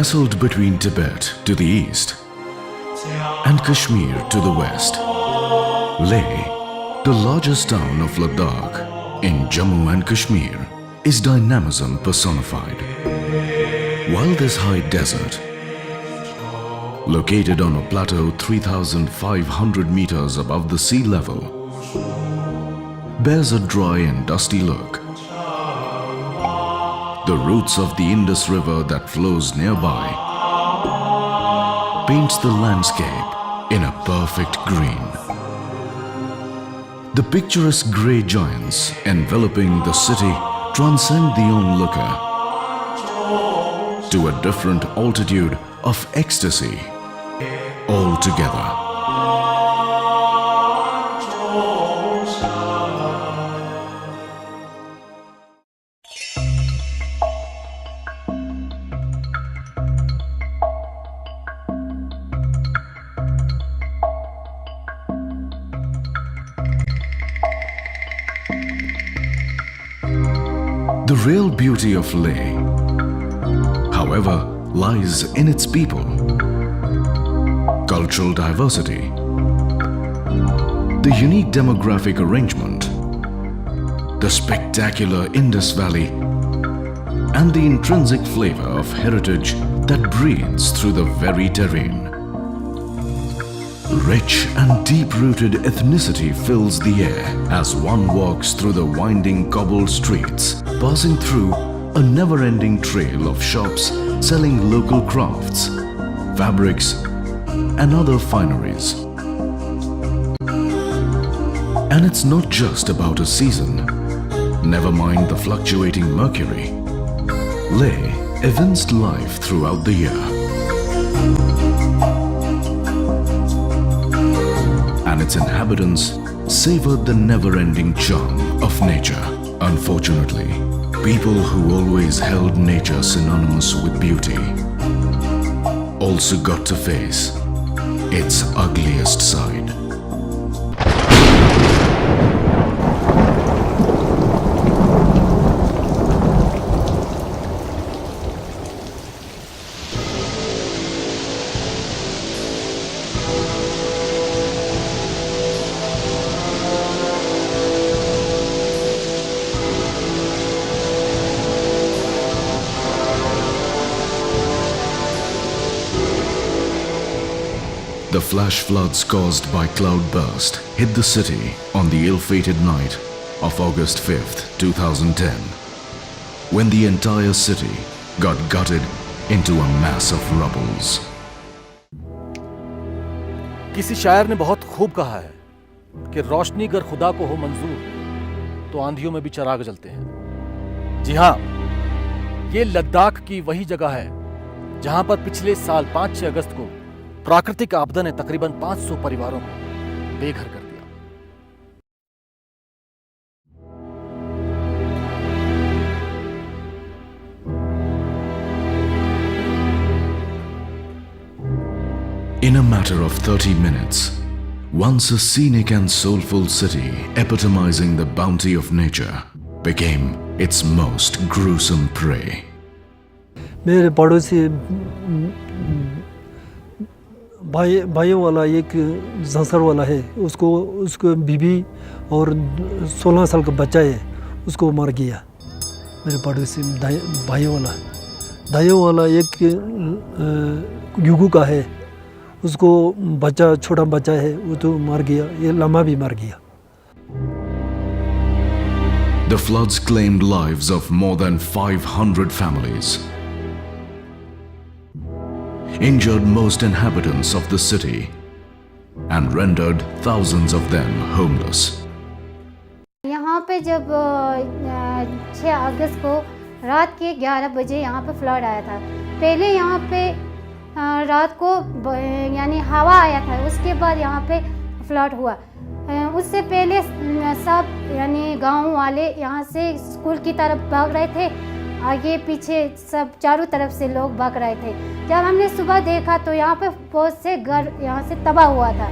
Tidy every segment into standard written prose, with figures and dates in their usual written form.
Nestled between Tibet to the east and Kashmir to the west, Leh, the largest town of Ladakh in Jammu and Kashmir, is dynamism personified. While this high desert, located on a plateau 3,500 meters above the sea level, bears a dry and dusty look, the roots of the Indus River that flows nearby paints the landscape in a perfect green. The picturesque grey giants enveloping the city transcend the onlooker to a different altitude of ecstasy altogether. The real beauty of Leh, however, lies in its people, cultural diversity, the unique demographic arrangement, the spectacular Indus Valley, and the intrinsic flavor of heritage that breathes through the very terrain. Rich and deep-rooted ethnicity fills the air as one walks through the winding cobbled streets, passing through a never-ending trail of shops selling local crafts, fabrics, and other fineries. And it's not just about a season. Never mind the fluctuating mercury. Leh evinced life throughout the year. And its inhabitants savored the never-ending charm of nature. Unfortunately, people who always held nature synonymous with beauty also got to face its ugliest side. The flash floods caused by cloudburst hit the city on the ill-fated night of August 5th, 2010, when the entire city got gutted into a mass of rubbles. किसी शायर ने बहुत खूब कहा है कि रोशनी अगर खुदा को हो मंजूर तो आंधियों में भी चिराग जलते हैं। जी हाँ, ये लद्दाख की वही जगह है जहां पर पिछले साल 5-6 अगस्त को प्राकृतिक आपदा ने तकरीबन 500 परिवारों को बेघर कर दिया। In a matter of 30 minutes, once a scenic and soulful city epitomizing the bounty of nature became its most gruesome prey. मेरे पड़ोसी भाइयों वाला एक संसार वाला है, उसको बीवी और 16 साल का बच्चा है, उसको मार गया। मेरे पड़ोसी भाइयों वाला एक युगू का है, उसको बच्चा छोटा बच्चा है, वो तो मार गया। ये लम्हा भी मार गया। The floods claimed lives of more than 500 families, injured most inhabitants of the city, and rendered thousands of them homeless. यहाँ पे जब 6 अगस्त को रात के 11 बजे यहाँ पे फ्लड आया था। पहले यहाँ पे रात को यानी हवा आया था, उसके बाद यहाँ पे फ्लड हुआ। उससे पहले सब यानी गांव वाले यहाँ से स्कूल की तरफ भाग रहे थे, आगे पीछे सब चारों तरफ से लोग भाग रहे थे। जब हमने सुबह देखा तो यहाँ पे बहुत से घर यहाँ से तबाह हुआ था।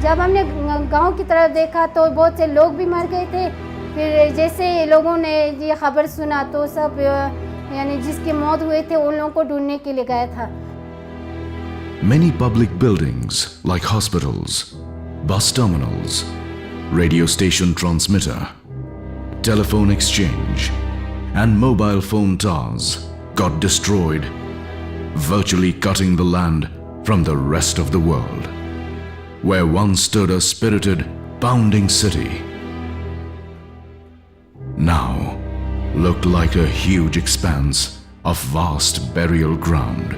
जब हमने गांव की तरफ देखा तो बहुत से लोग भी मर गए थे। फिर जैसे लोगों ने ये खबर सुना तो सब यानी जिसकी मौत हुए थे उन लोगों को ढूंढने के लिए गया था। Many public buildings like hospitals, bus terminals, radio station transmitter, telephone exchange, and mobile phone towers got destroyed, virtually cutting the land from the rest of the world, where once stood a spirited, bounding city. Now looked like a huge expanse of vast burial ground.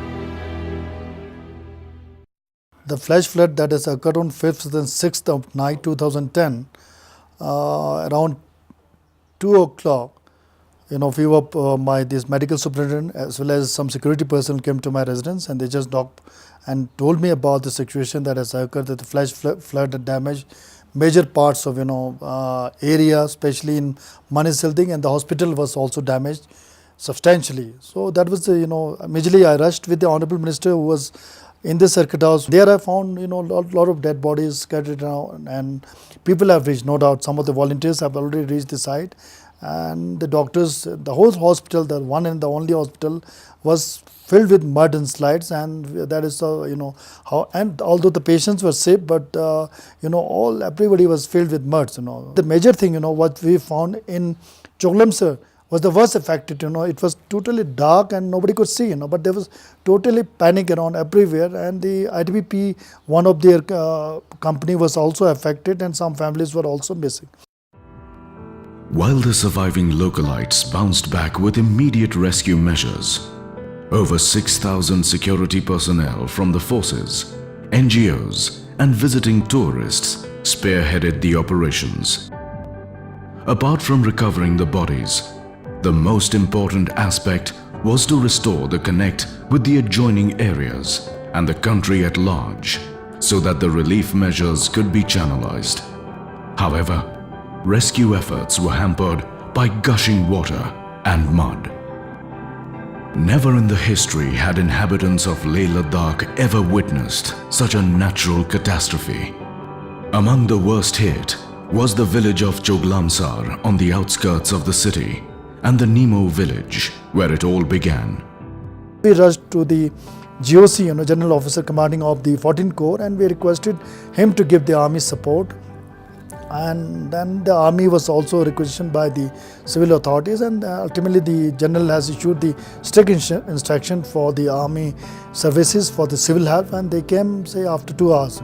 The flash flood that has occurred on 5th and 6th of night 2010, around 2 o'clock, we were this medical superintendent as well as some security personnel came to my residence, and they just knocked and told me about the situation that has occurred, that the flash flood had damaged major parts of area, especially in Manisilding, and the hospital was also damaged substantially. So that was immediately I rushed with the Honorable Minister, who was in the circuit house. There I found lot of dead bodies scattered around, and people have reached, no doubt. Some of the volunteers have already reached the site, and the doctors, the whole hospital, the one and the only hospital, was filled with mud and slides, and that is how. And although the patients were safe, but everybody was filled with mud. The major thing, what we found in Choglamsar was the worst affected. It was totally dark and nobody could see. But there was totally panic around everywhere, and the ITBP, one of their company, was also affected, and some families were also missing. While the surviving localites bounced back with immediate rescue measures, over 6,000 security personnel from the forces, NGOs, and visiting tourists spearheaded the operations. Apart from recovering the bodies, the most important aspect was to restore the connect with the adjoining areas and the country at large, so that the relief measures could be channelized. However, rescue efforts were hampered by gushing water and mud. Never in the history had inhabitants of Leh Ladakh ever witnessed such a natural catastrophe. Among the worst hit was the village of Choglamsar on the outskirts of the city, and the Nemo village, where it all began. We rushed to the GOC, General Officer Commanding of the 14th Corps, and we requested him to give the army support. And then the army was also requisitioned by the civil authorities, and ultimately the general has issued the strict instruction for the army services for the civil help, and they came, say, after 2 hours.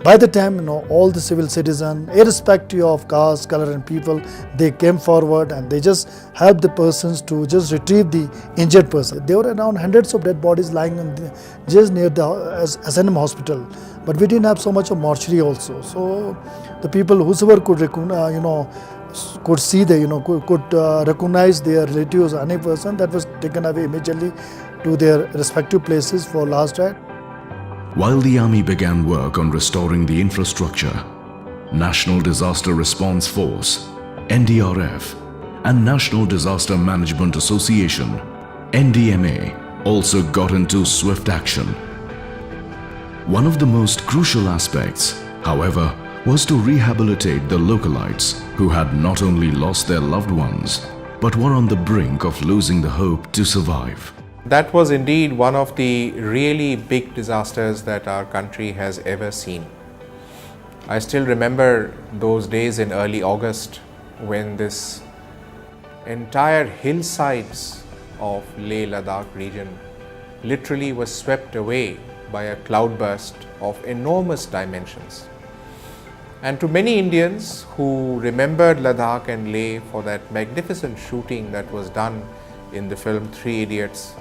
By the time, all the civil citizens, irrespective of caste, color and people, they came forward and they just helped the persons to just retrieve the injured person. There were around hundreds of dead bodies lying just near the SNM hospital, but we didn't have so much of mortuary also. So the people, whosoever could could see could recognize their relatives, any person, that was taken away immediately to their respective places for last rite. While the army began work on restoring the infrastructure, National Disaster Response Force, NDRF, and National Disaster Management Association, NDMA, also got into swift action. One of the most crucial aspects, however, was to rehabilitate the localites who had not only lost their loved ones, but were on the brink of losing the hope to survive. That was indeed one of the really big disasters that our country has ever seen. I still remember those days in early August when this entire hillsides of Leh Ladakh region literally was swept away by a cloudburst of enormous dimensions. And to many Indians who remembered Ladakh and Leh for that magnificent shooting that was done in the film Three Idiots,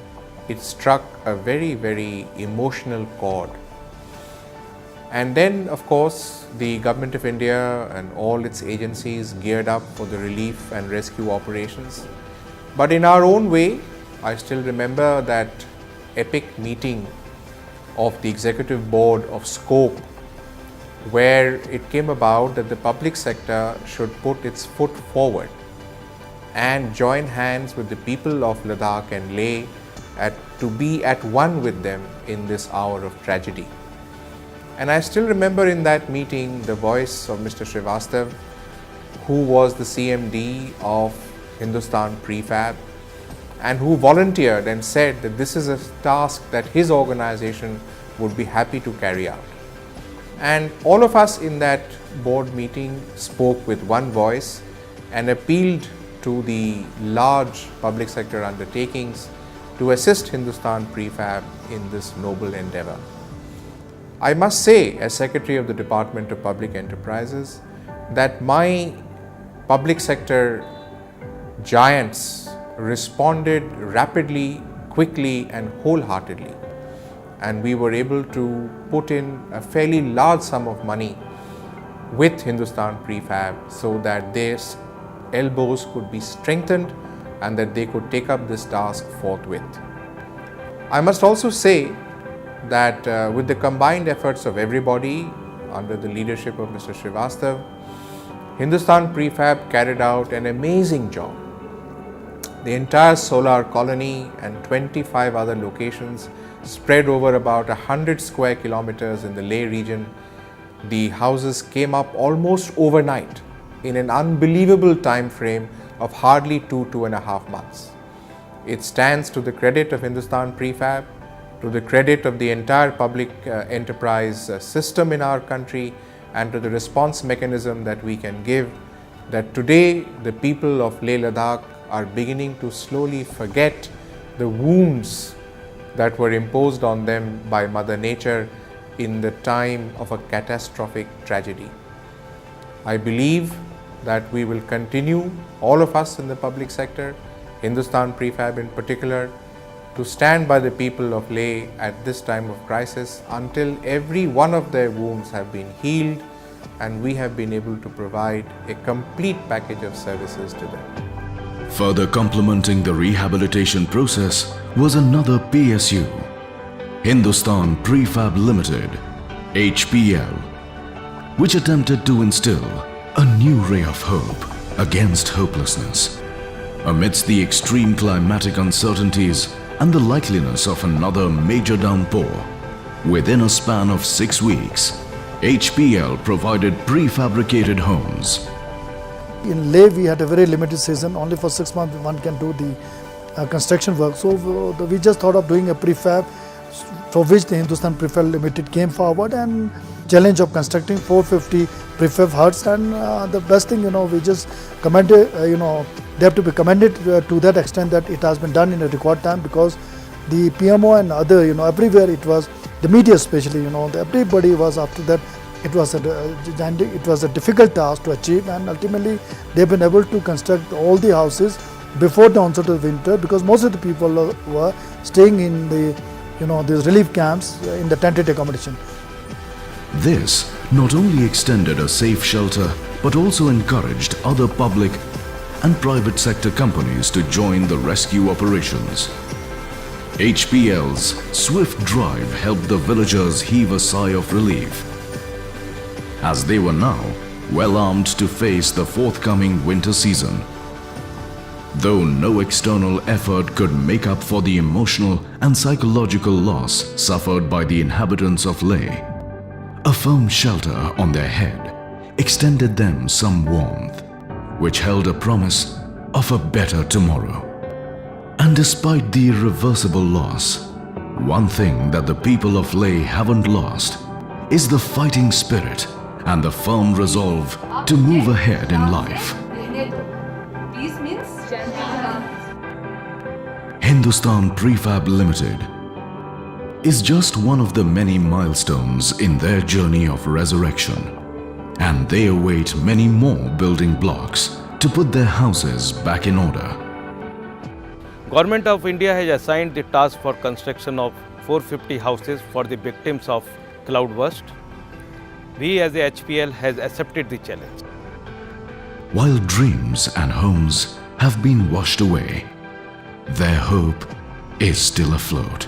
it struck a very, very emotional chord. And then, of course, the Government of India and all its agencies geared up for the relief and rescue operations. But in our own way, I still remember that epic meeting of the Executive Board of Scope, where it came about that the public sector should put its foot forward and join hands with the people of Ladakh and Leh to be at one with them in this hour of tragedy. And I still remember in that meeting the voice of Mr. Srivastav, who was the CMD of Hindustan Prefab, and who volunteered and said that this is a task that his organization would be happy to carry out. And all of us in that board meeting spoke with one voice and appealed to the large public sector undertakings to assist Hindustan Prefab in this noble endeavor. I must say, as Secretary of the Department of Public Enterprises, that my public sector giants responded rapidly, quickly and wholeheartedly, and we were able to put in a fairly large sum of money with Hindustan Prefab so that their elbows could be strengthened and that they could take up this task forthwith. I must also say that with the combined efforts of everybody under the leadership of Mr. Srivastav, Hindustan Prefab carried out an amazing job. The entire solar colony and 25 other locations spread over about 100 square kilometers in the Leh region. The houses came up almost overnight in an unbelievable time frame of hardly 2.5 months. It stands to the credit of Hindustan Prefab, to the credit of the entire public enterprise system in our country, and to the response mechanism that we can give, that today the people of Leh Ladakh are beginning to slowly forget the wounds that were imposed on them by Mother Nature in the time of a catastrophic tragedy. I believe that we will continue, all of us in the public sector, Hindustan Prefab in particular, to stand by the people of Leh at this time of crisis until every one of their wounds have been healed and we have been able to provide a complete package of services to them. Further complementing the rehabilitation process was another PSU, Hindustan Prefab Limited, HPL, which attempted to instill a new ray of hope against hopelessness. Amidst the extreme climatic uncertainties and the likeliness of another major downpour, within a span of 6 weeks, HPL provided prefabricated homes. In Leh, we had a very limited season. Only for 6 months one can do the construction work. So we just thought of doing a prefab, for which the Hindustan Prefab Limited came forward and challenge of constructing 450 prefab huts. And the best thing, we just commended, they have to be commended to that extent that it has been done in a record time, because the PMO and other, everywhere it was, the media especially, everybody was after that. It was a difficult task to achieve, and ultimately they've been able to construct all the houses before the onset of winter, because most of the people were staying in the these relief camps in the tented accommodation. This not only extended a safe shelter but also encouraged other public and private sector companies to join the rescue operations. HPL's swift drive helped the villagers heave a sigh of relief, as they were now well armed to face the forthcoming winter season. Though no external effort could make up for the emotional and psychological loss suffered by the inhabitants of Leh, a firm shelter on their head extended them some warmth, which held a promise of a better tomorrow. And despite the irreversible loss, one thing that the people of Leh haven't lost is the fighting spirit and the firm resolve to move ahead in life. Peace means Hindustan Prefab Limited is just one of the many milestones in their journey of resurrection, and they await many more building blocks to put their houses back in order. Government of India has assigned the task for construction of 450 houses for the victims of cloudburst. We as a HPL has accepted the challenge. While dreams and homes have been washed away, their hope is still afloat.